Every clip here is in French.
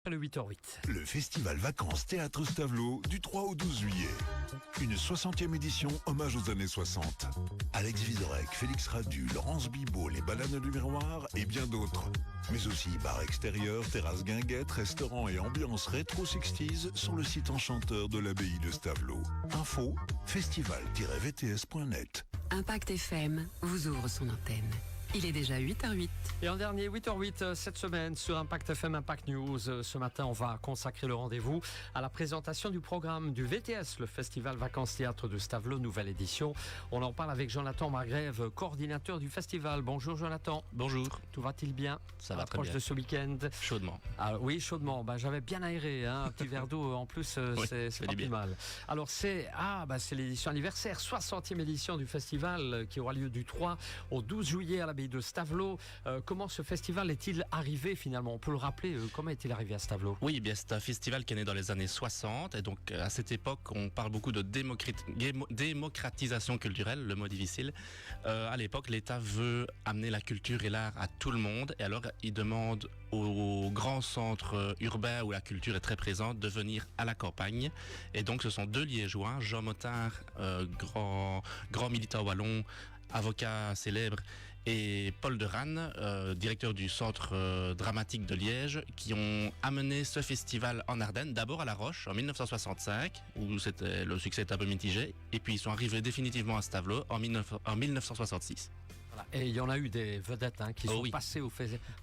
Le 8h08. Le festival Vacances Théâtre Stavelot du 3 au 12 juillet. Une 60e édition hommage aux années 60. Alex Vizorek, Félix Radu, Laurence Bibot, les Bananes du Miroir et bien d'autres. Mais aussi bar extérieur, terrasse guinguette, restaurant et ambiance rétro 60s sur le site enchanteur de l'abbaye de Stavelot. Info festival-vts.net. Impact FM vous ouvre son antenne. Il est déjà 8h08. Et en dernier, 8h08 cette semaine sur Impact FM, Impact News. Ce matin, on va consacrer le rendez-vous à la présentation du programme du VTS, le Festival Vacances Théâtre de Stavelot, nouvelle édition. On en parle avec Jonathan Margrève, coordinateur du festival. Bonjour Jonathan. Bonjour. Tout va-t-il bien? Ça à va très bien. l'approche de ce week-end. Chaudement. Ah, oui, chaudement. J'avais bien aéré, un petit verre d'eau en plus, Oui, c'est pas plus mal. Alors c'est l'édition anniversaire, 60e édition du festival qui aura lieu du 3 au 12 juillet à l'abbaye de Stavelot. Comment ce festival est-il arrivé finalement? On peut le rappeler, comment est-il arrivé à Stavelot? Oui, bien c'est un festival qui est né dans les années 60 et donc à cette époque on parle beaucoup de démocratisation culturelle, le mot difficile. À l'époque l'État veut amener la culture et l'art à tout le monde et alors il demande aux grands centres urbains où la culture est très présente de venir à la campagne et donc ce sont deux Liégeois, Jean Mottard, grand militant wallon, avocat célèbre, et Paul de Ranne, directeur du centre dramatique de Liège, qui ont amené ce festival en Ardennes, d'abord à La Roche en 1965, où le succès est un peu mitigé, et puis ils sont arrivés définitivement à Stavelot en 1966. Voilà. Et il y en a eu des vedettes qui sont passées au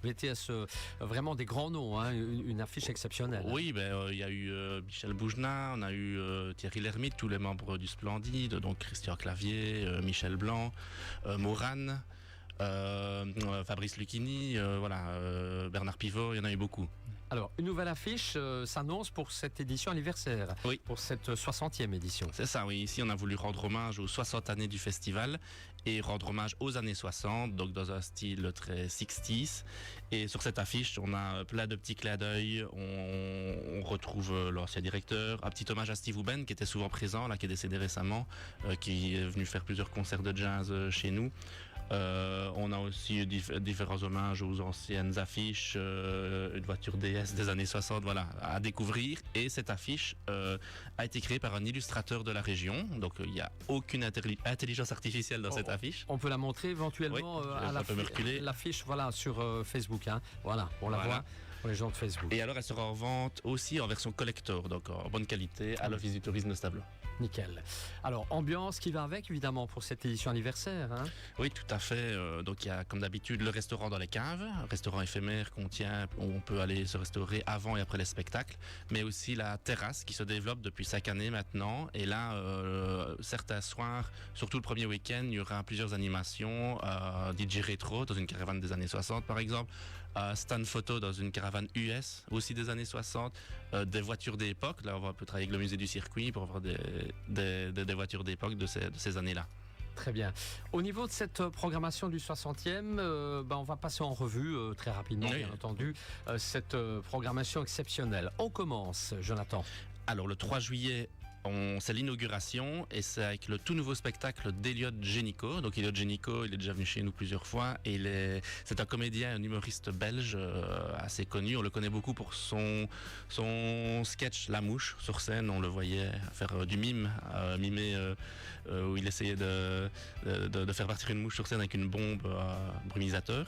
VTS, vraiment des grands noms, une affiche exceptionnelle. Oui, il y a eu Michel Bougenat, on a eu Thierry Lhermitte, tous les membres du Splendide, donc Christian Clavier, Michel Blanc, Morane, Fabrice Lucchini, Bernard Pivot, il y en a eu beaucoup. Alors, une nouvelle affiche s'annonce pour cette édition anniversaire, pour cette 60e édition. C'est ça, oui. Ici, on a voulu rendre hommage aux 60 années du festival et rendre hommage aux années 60, donc dans un style très 60s. Et sur cette affiche, on a plein de petits clins d'œil. On retrouve l'ancien directeur, un petit hommage à Steve Houben, qui était souvent présent, qui est décédé récemment, qui est venu faire plusieurs concerts de jazz chez nous. On a aussi différents hommages aux anciennes affiches, une voiture DS des années 60, à découvrir. Et cette affiche a été créée par un illustrateur de la région, donc il n'y a aucune intelligence artificielle dans cette affiche. On peut la montrer éventuellement à l'affiche sur Facebook. On la voit pour les gens de Facebook. Et alors elle sera en vente aussi en version collector, donc en bonne qualité à l'Office du tourisme de Stavelot. Nickel. Alors, ambiance qui va avec, évidemment, pour cette édition anniversaire. Oui, tout à fait. Donc, il y a, comme d'habitude, le restaurant dans les caves, un restaurant éphémère qu'on tient, où on peut aller se restaurer avant et après les spectacles, mais aussi la terrasse qui se développe depuis 5 années maintenant. Et là, certains soirs, surtout le premier week-end, il y aura plusieurs animations, DJ rétro dans une caravane des années 60, par exemple, stand photo dans une caravane US, aussi des années 60, des voitures d'époque. Là, on peut travailler avec le musée du circuit pour avoir des voitures d'époque de ces années-là. Très bien. Au niveau de cette programmation du 60e, on va passer en revue très rapidement, bien entendu, cette programmation exceptionnelle. On commence, Jonathan. Alors, le 3 juillet, c'est l'inauguration et c'est avec le tout nouveau spectacle d'Eliott Génicaud. Donc Eliott Génicaud, il est déjà venu chez nous plusieurs fois et c'est un comédien, un humoriste belge assez connu. On le connaît beaucoup pour son sketch La Mouche sur scène. On le voyait faire du mime, où il essayait de faire partir une mouche sur scène avec une bombe brumisateur.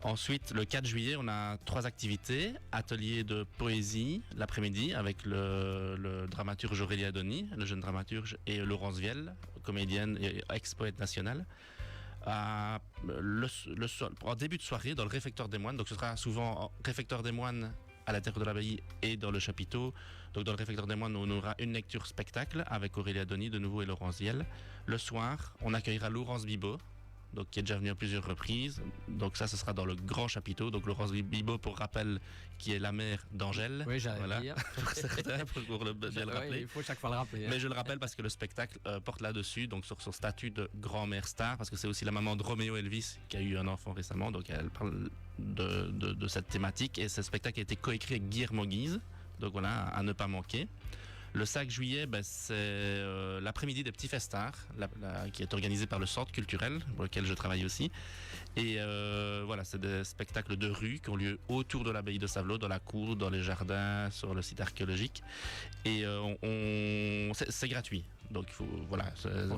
Ensuite, le 4 juillet, on a 3 activités. Atelier de poésie l'après-midi avec le dramaturge Aurélia Denis, le jeune dramaturge, et Laurence Viel, comédienne et ex-poète nationale. En début de soirée, dans le réfectoire des moines, donc ce sera souvent réfectoire des moines à l'intérieur de l'abbaye et dans le chapiteau. Donc dans le réfectoire des moines, on aura une lecture spectacle avec Aurélia Denis de nouveau et Laurence Viel. Le soir, on accueillera Laurence Bibot, donc qui est déjà venu à plusieurs reprises. Donc ça, ce sera dans le grand chapiteau. Donc Laurence Bibot, pour rappel, qui est la mère d'Angèle. Oui, j'allais dire. Pour certains, pour bien le rappeler. Il faut chaque fois le rappeler. Mais je le rappelle parce que le spectacle porte là-dessus, donc sur son statut de grand-mère star, parce que c'est aussi la maman de Roméo Elvis qui a eu un enfant récemment. Donc elle parle de cette thématique. Et ce spectacle a été coécrit avec Guillermo Guise. Donc à ne pas manquer. Le 5 juillet, c'est l'après-midi des petits festards, qui est organisé par le Centre culturel, pour lequel je travaille aussi. Et voilà, c'est des spectacles de rue qui ont lieu autour de l'abbaye de Stavelot, dans la cour, dans les jardins, sur le site archéologique. Et c'est gratuit. Donc il faut, voilà,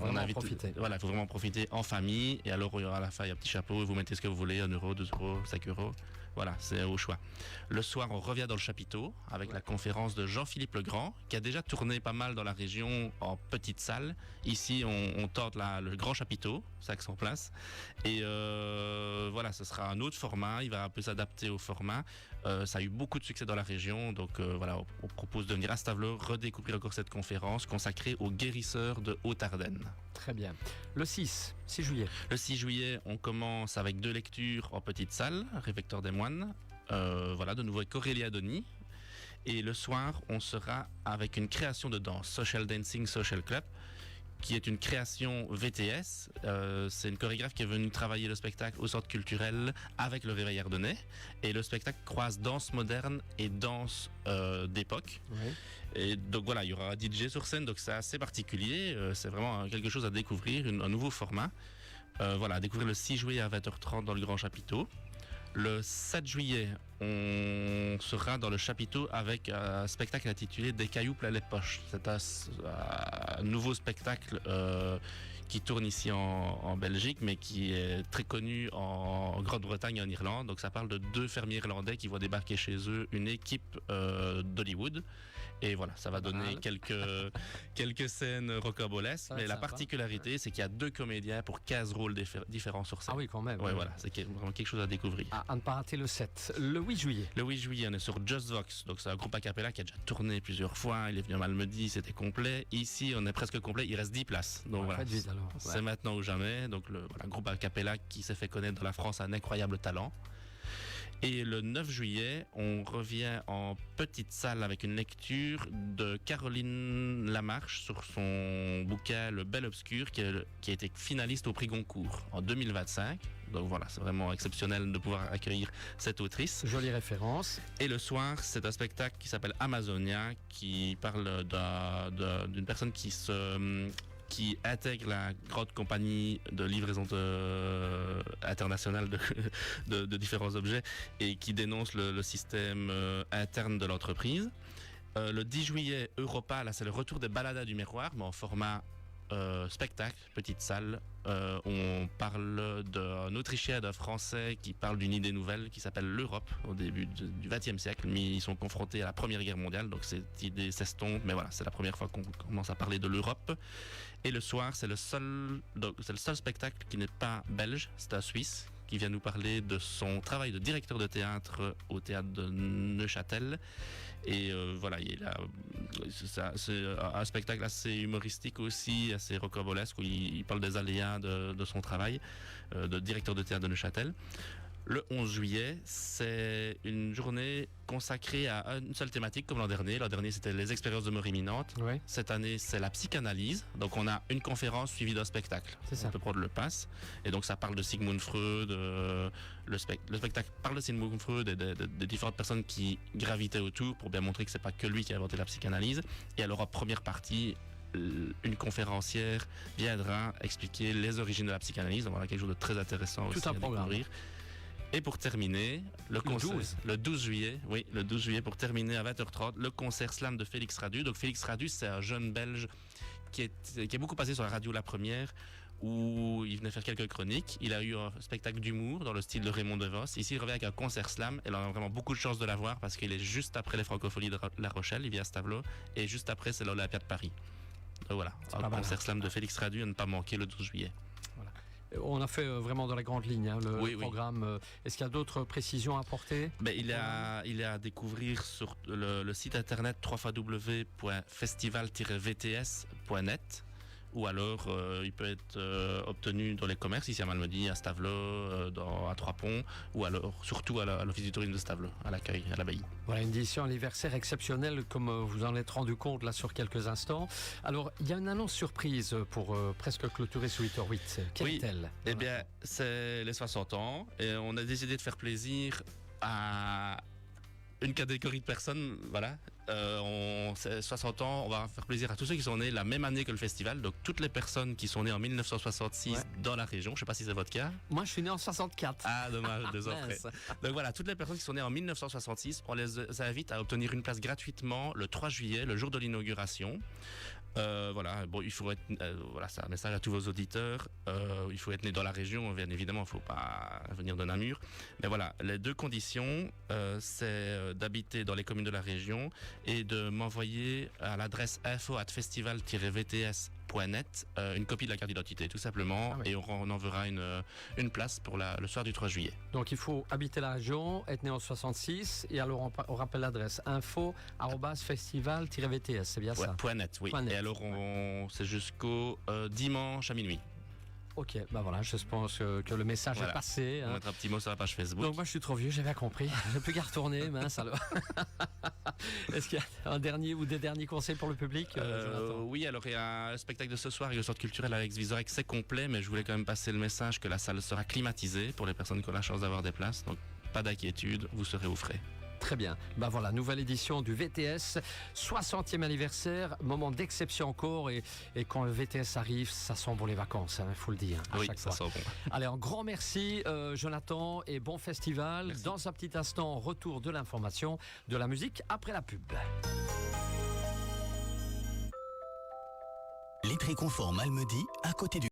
on invite, voilà, il faut vraiment profiter en famille. Et alors il y aura à la fin un petit chapeau, vous mettez ce que vous voulez, 1 euro, 2 euros, 5 euros. Voilà, c'est au choix. Le soir, on revient dans le chapiteau avec la conférence de Jean-Philippe Legrand, qui a déjà tourné pas mal dans la région en petite salle. Ici, on tente le grand chapiteau, 500 places. Et voilà, ce sera un autre format. Il va un peu s'adapter au format. Ça a eu beaucoup de succès dans la région. Donc voilà, on propose de venir à Stavelot redécouvrir encore cette conférence consacrée aux guérisseurs de Haute-Ardenne. Très bien. Le 6 juillet. Le 6 juillet, on commence avec 2 lectures en petite salle, Réfectoire des Moines. Voilà, de nouveau avec Aurélia Denis. Et le soir, on sera avec une création de danse, Social Dancing Social Club, qui est une création VTS. C'est une chorégraphe qui est venue travailler le spectacle au centre culturel avec le Réveil Ardennais. Et le spectacle croise danse moderne et danse d'époque. Oui. Et donc voilà, il y aura un DJ sur scène, donc c'est assez particulier. C'est vraiment quelque chose à découvrir, un nouveau format. Voilà, à découvrir le 6 juillet à 20h30 dans le Grand Chapiteau. Le 7 juillet, on sera dans le chapiteau avec un spectacle intitulé Des cailloux plein les poches. C'est un nouveau spectacle qui tourne ici en Belgique, mais qui est très connu en Grande-Bretagne et en Irlande. Donc ça parle de 2 fermiers irlandais qui voient débarquer chez eux une équipe d'Hollywood. Et voilà, ça va donner quelques scènes rocambolesques. Mais la particularité, c'est qu'il y a 2 comédiens pour 15 rôles différents sur scène. Ah oui, quand même. Ouais, voilà, c'est vraiment quelque chose à découvrir. À ne pas rater le 7. Le 8 juillet. Le 8 juillet, on est sur Just Vox. Donc c'est un groupe a cappella qui a déjà tourné plusieurs fois. Il est venu à Malmedy, c'était complet. Ici, on est presque complet. Il reste 10 places. Donc voilà, vite, alors. C'est maintenant ou jamais. Donc le groupe a cappella qui s'est fait connaître dans la France a un incroyable talent. Et le 9 juillet, on revient en petite salle avec une lecture de Caroline Lamarche sur son bouquin Le Bel Obscur qui a été finaliste au prix Goncourt en 2025. Donc voilà, c'est vraiment exceptionnel de pouvoir accueillir cette autrice. Jolie référence. Et le soir, c'est un spectacle qui s'appelle Amazonia, qui parle d'une personne qui intègre la grande compagnie de livraison internationale de différents objets et qui dénonce le système interne de l'entreprise. Le 10 juillet, Europa, là c'est le retour des Baladas du Miroir, mais en format spectacle, petite salle. On parle d'un Autrichien et d'un Français qui parle d'une idée nouvelle qui s'appelle l'Europe au début du XXe siècle, mais ils sont confrontés à la Première Guerre mondiale, donc cette idée s'estompe, mais voilà, c'est la première fois qu'on commence à parler de l'Europe. Et le soir, c'est le seul spectacle qui n'est pas belge, c'est un Suisse qui vient nous parler de son travail de directeur de théâtre au théâtre de Neuchâtel. Et voilà, c'est un spectacle assez humoristique aussi, assez rocambolesque, où il parle des aléas de son travail de directeur de théâtre de Neuchâtel. Le 11 juillet, c'est une journée consacrée à une seule thématique comme l'an dernier. L'an dernier, c'était les expériences de mort imminente. Oui. Cette année, c'est la psychanalyse. Donc, on a une conférence suivie d'un spectacle. On peut prendre le pass. Et donc, ça parle de Sigmund Freud. Le spectacle parle de Sigmund Freud et de différentes personnes qui gravitaient autour pour bien montrer que c'est pas que lui qui a inventé la psychanalyse. Et alors, en première partie, une conférencière viendra expliquer les origines de la psychanalyse. Donc, voilà quelque chose de très intéressant aussi à découvrir. Et pour terminer, le 12 juillet, pour terminer à 20h30, le concert slam de Félix Radu. Donc Félix Radu, c'est un jeune Belge qui est beaucoup passé sur la radio La Première, où il venait faire quelques chroniques. Il a eu un spectacle d'humour dans le style de Raymond DeVos. Ici, il revient avec un concert slam. Et là, on a vraiment beaucoup de chance de l'avoir parce qu'il est juste après les Francopholies de La Rochelle. Il vient à Stavelot. Et juste après, c'est l'Olympia de Paris. Donc voilà, un concert slam de Félix Radu à ne pas manquer le 12 juillet. Voilà. On a fait vraiment dans la grande ligne le programme. Est-ce qu'il y a d'autres précisions à apporter ? Il est à découvrir sur le site internet www.festival-vts.net ou alors il peut être obtenu dans les commerces ici à Malmedy, à Stavelot, à Trois-Ponts ou alors surtout à l'Office du tourisme de Stavelot, à l'accueil, à l'abbaye. Voilà une édition anniversaire exceptionnelle comme vous en êtes rendu compte là sur quelques instants. Alors il y a une annonce surprise pour presque clôturer ce 8h08. Quelle est-elle ? Eh bien c'est les 60 ans et on a décidé de faire plaisir à une catégorie de personnes, voilà, c'est 60 ans, on va faire plaisir à tous ceux qui sont nés la même année que le festival. Donc toutes les personnes qui sont nées en 1966 dans la région, je ne sais pas si c'est votre cas. Moi, je suis né en 64. Ah, dommage, 2 ans après. Donc voilà, toutes les personnes qui sont nées en 1966, on les invite à obtenir une place gratuitement le 3 juillet, le jour de l'inauguration. Voilà, bon, il faut être, voilà, c'est un message à tous vos auditeurs. Il faut être né dans la région, bien évidemment, il ne faut pas venir de Namur. Mais voilà, les 2 conditions, c'est d'habiter dans les communes de la région et de m'envoyer à l'adresse info@festival-vts.net une copie de la carte d'identité, tout simplement, et on enverra une place pour le soir du 3 juillet. Donc il faut habiter la région, être né en 66, et alors on rappelle l'adresse info@festival-vts, c'est bien ça? .net, oui. .net. Et alors c'est jusqu'au dimanche à minuit. Ok, bah voilà, je pense que le message est passé. On va mettre un petit mot sur la page Facebook. Donc moi je suis trop vieux, j'ai bien compris. J'ai plus qu'à retourner, mince alors. Est-ce qu'il y a un dernier ou des derniers conseils pour le public, Jonathan? Oui, alors il y a un spectacle de ce soir avec le centre culturel Alex Vizorek, c'est complet, mais je voulais quand même passer le message que la salle sera climatisée pour les personnes qui ont la chance d'avoir des places. Donc pas d'inquiétude, vous serez au frais. Très bien. Ben voilà, nouvelle édition du VTS, 60e anniversaire, moment d'exception encore. Et quand le VTS arrive, ça sent bon les vacances, il faut le dire. Oui, chaque ça fois. sent bon. Allez, un grand merci, Jonathan, et bon festival. Merci. Dans un petit instant, retour de l'information, de la musique après la pub. Litry Confort Malmedy, à côté du